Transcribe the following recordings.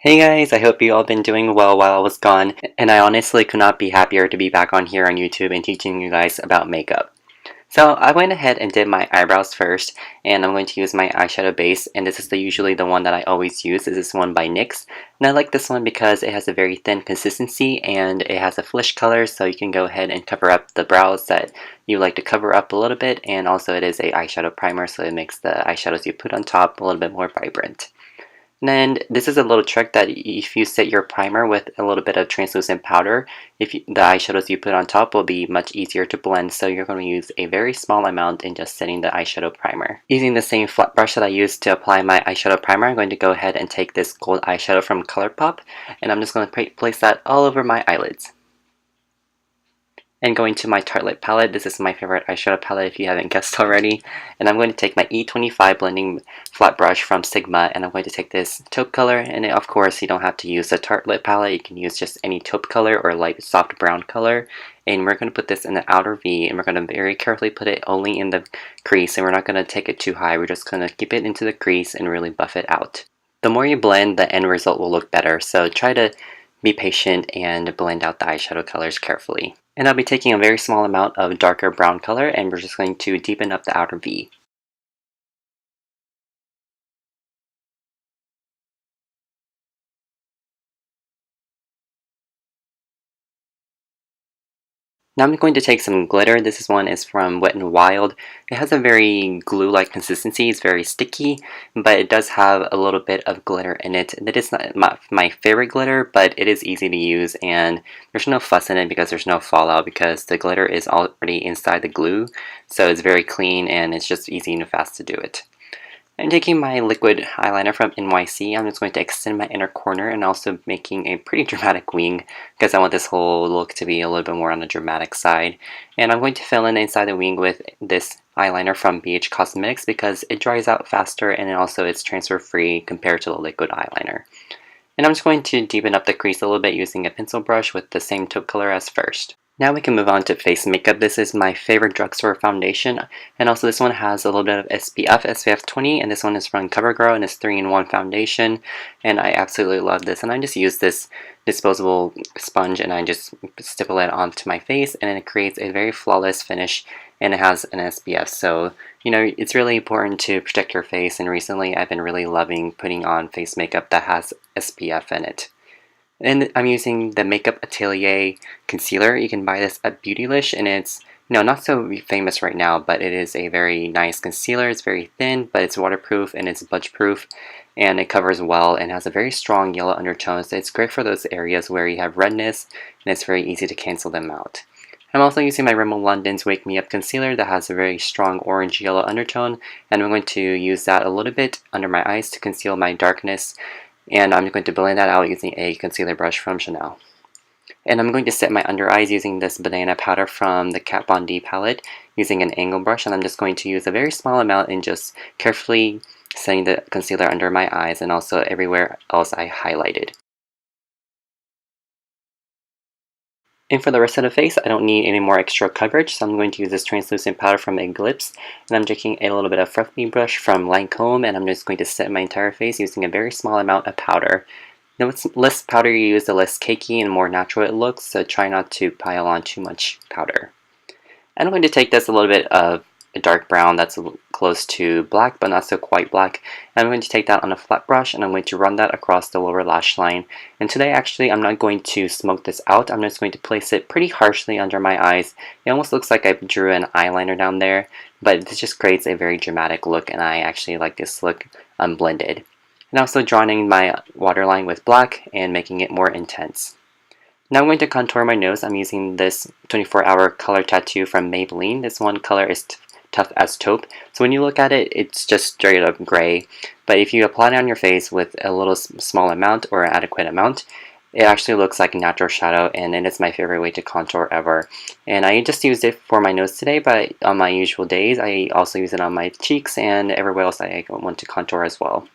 Hey guys, I hope you all been doing well while I was gone, and I honestly could not be happier to be back on here on YouTube and teaching you guys about makeup. So I went ahead and did my eyebrows first, and I'm going to use my eyeshadow base, and this is usually the one that I always use. This is one by NYX, and I like this one because it has a very thin consistency and it has a flesh color, so you can go ahead and cover up the brows that you like to cover up a little bit, and also it is a eyeshadow primer, so it makes the eyeshadows you put on top a little bit more vibrant. And this is a little trick that if you set your primer with a little bit of translucent powder, the eyeshadows you put on top will be much easier to blend, so you're going to use a very small amount in just setting the eyeshadow primer. Using the same flat brush that I used to apply my eyeshadow primer, I'm going to go ahead and take this gold eyeshadow from Colourpop, and I'm just going to place that all over my eyelids. And going to my Tartelette palette, this is my favorite eyeshadow palette if you haven't guessed already. And I'm going to take my E25 blending flat brush from Sigma, and I'm going to take this taupe color, and of course you don't have to use the Tartelette palette, you can use just any taupe color or light soft brown color. And we're going to put this in the outer V, and we're going to very carefully put it only in the crease, and we're not going to take it too high, we're just going to keep it into the crease and really buff it out. The more you blend, the end result will look better, so try to be patient and blend out the eyeshadow colors carefully. And I'll be taking a very small amount of darker brown color, and we're just going to deepen up the outer V. Now I'm going to take some glitter. This one is from Wet n Wild. It has a very glue-like consistency. It's very sticky, but it does have a little bit of glitter in it. It is not my favorite glitter, but it is easy to use, and there's no fuss in it because there's no fallout because the glitter is already inside the glue, so it's very clean and it's just easy and fast to do it. I'm taking my liquid eyeliner from NYC. I'm just going to extend my inner corner and also making a pretty dramatic wing because I want this whole look to be a little bit more on the dramatic side. And I'm going to fill in inside the wing with this eyeliner from BH Cosmetics because it dries out faster and also it's transfer free compared to the liquid eyeliner. And I'm just going to deepen up the crease a little bit using a pencil brush with the same taupe color as first. Now we can move on to face makeup. This is my favorite drugstore foundation, and also this one has a little bit of SPF 20, and this one is from CoverGirl, and it's 3-in-1 foundation, and I absolutely love this. And I just use this disposable sponge and I just stipple it onto my face, and it creates a very flawless finish, and it has an SPF, so you know it's really important to protect your face, and recently I've been really loving putting on face makeup that has SPF in it. And I'm using the Makeup Atelier concealer. You can buy this at Beautylish, and it's not so famous right now, but it is a very nice concealer. It's very thin, but it's waterproof and it's budge proof, and it covers well and has a very strong yellow undertone, so it's great for those areas where you have redness, and it's very easy to cancel them out. I'm also using my Rimmel London's Wake Me Up concealer that has a very strong orange-yellow undertone, and I'm going to use that a little bit under my eyes to conceal my darkness. And I'm going to blend that out using a concealer brush from Chanel. And I'm going to set my under eyes using this banana powder from the Kat Von D palette using an angle brush, and I'm just going to use a very small amount and just carefully setting the concealer under my eyes and also everywhere else I highlighted. And for the rest of the face, I don't need any more extra coverage, so I'm going to use this translucent powder from EGLIPS, and I'm taking a little bit of fluffy brush from Lancome, and I'm just going to set my entire face using a very small amount of powder. Now, the less powder you use, the less cakey and more natural it looks, so try not to pile on too much powder. And I'm going to take this a little bit of a dark brown that's close to black, but not so quite black. And I'm going to take that on a flat brush, and I'm going to run that across the lower lash line. And today, actually, I'm not going to smoke this out. I'm just going to place it pretty harshly under my eyes. It almost looks like I drew an eyeliner down there, but this just creates a very dramatic look, and I actually like this look unblended. And also drawing my waterline with black and making it more intense. Now I'm going to contour my nose. I'm using this 24-hour color tattoo from Maybelline. This one color is Tough as Taupe. So when you look at it, it's just straight up gray. But if you apply it on your face with a little small amount or an adequate amount, it actually looks like a natural shadow, and it is my favorite way to contour ever. And I just used it for my nose today, but on my usual days, I also use it on my cheeks and everywhere else I want to contour as well.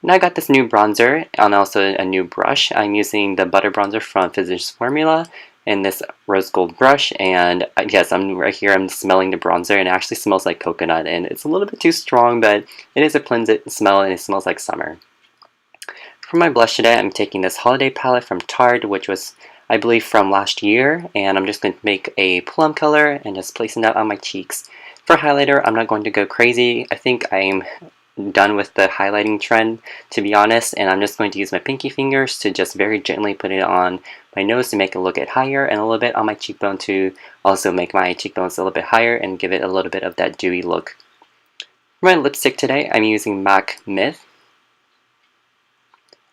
Now I got this new bronzer and also a new brush. I'm using the Butter Bronzer from Physicians Formula in this rose gold brush, and yes, I'm right here, I'm smelling the bronzer, and it actually smells like coconut, and it's a little bit too strong, but it is a pleasant smell and it smells like summer. For my blush today, I'm taking this holiday palette from Tarte, which was, I believe, from last year, and I'm just going to make a plum color and just placing that on my cheeks. For highlighter, I'm not going to go crazy. I think I'm done with the highlighting trend, to be honest, and I'm just going to use my pinky fingers to just very gently put it on my nose to make it look it higher, and a little bit on my cheekbone to also make my cheekbones a little bit higher and give it a little bit of that dewy look. For my lipstick today, I'm using MAC Myth.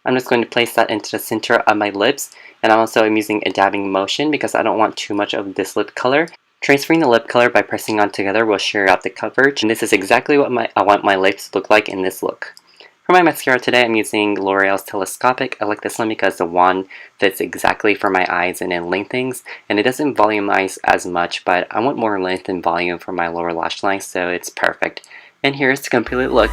I'm just going to place that into the center of my lips, and I'm using a dabbing motion because I don't want too much of this lip color. Transferring the lip color by pressing on together will sheer out the coverage, and this is exactly what I want my lips to look like in this look. For my mascara today, I'm using L'Oreal's Telescopic. I like this one because the wand fits exactly for my eyes and it lengthens, and it doesn't volumize as much, but I want more length and volume for my lower lash line, so it's perfect. And here's the complete look.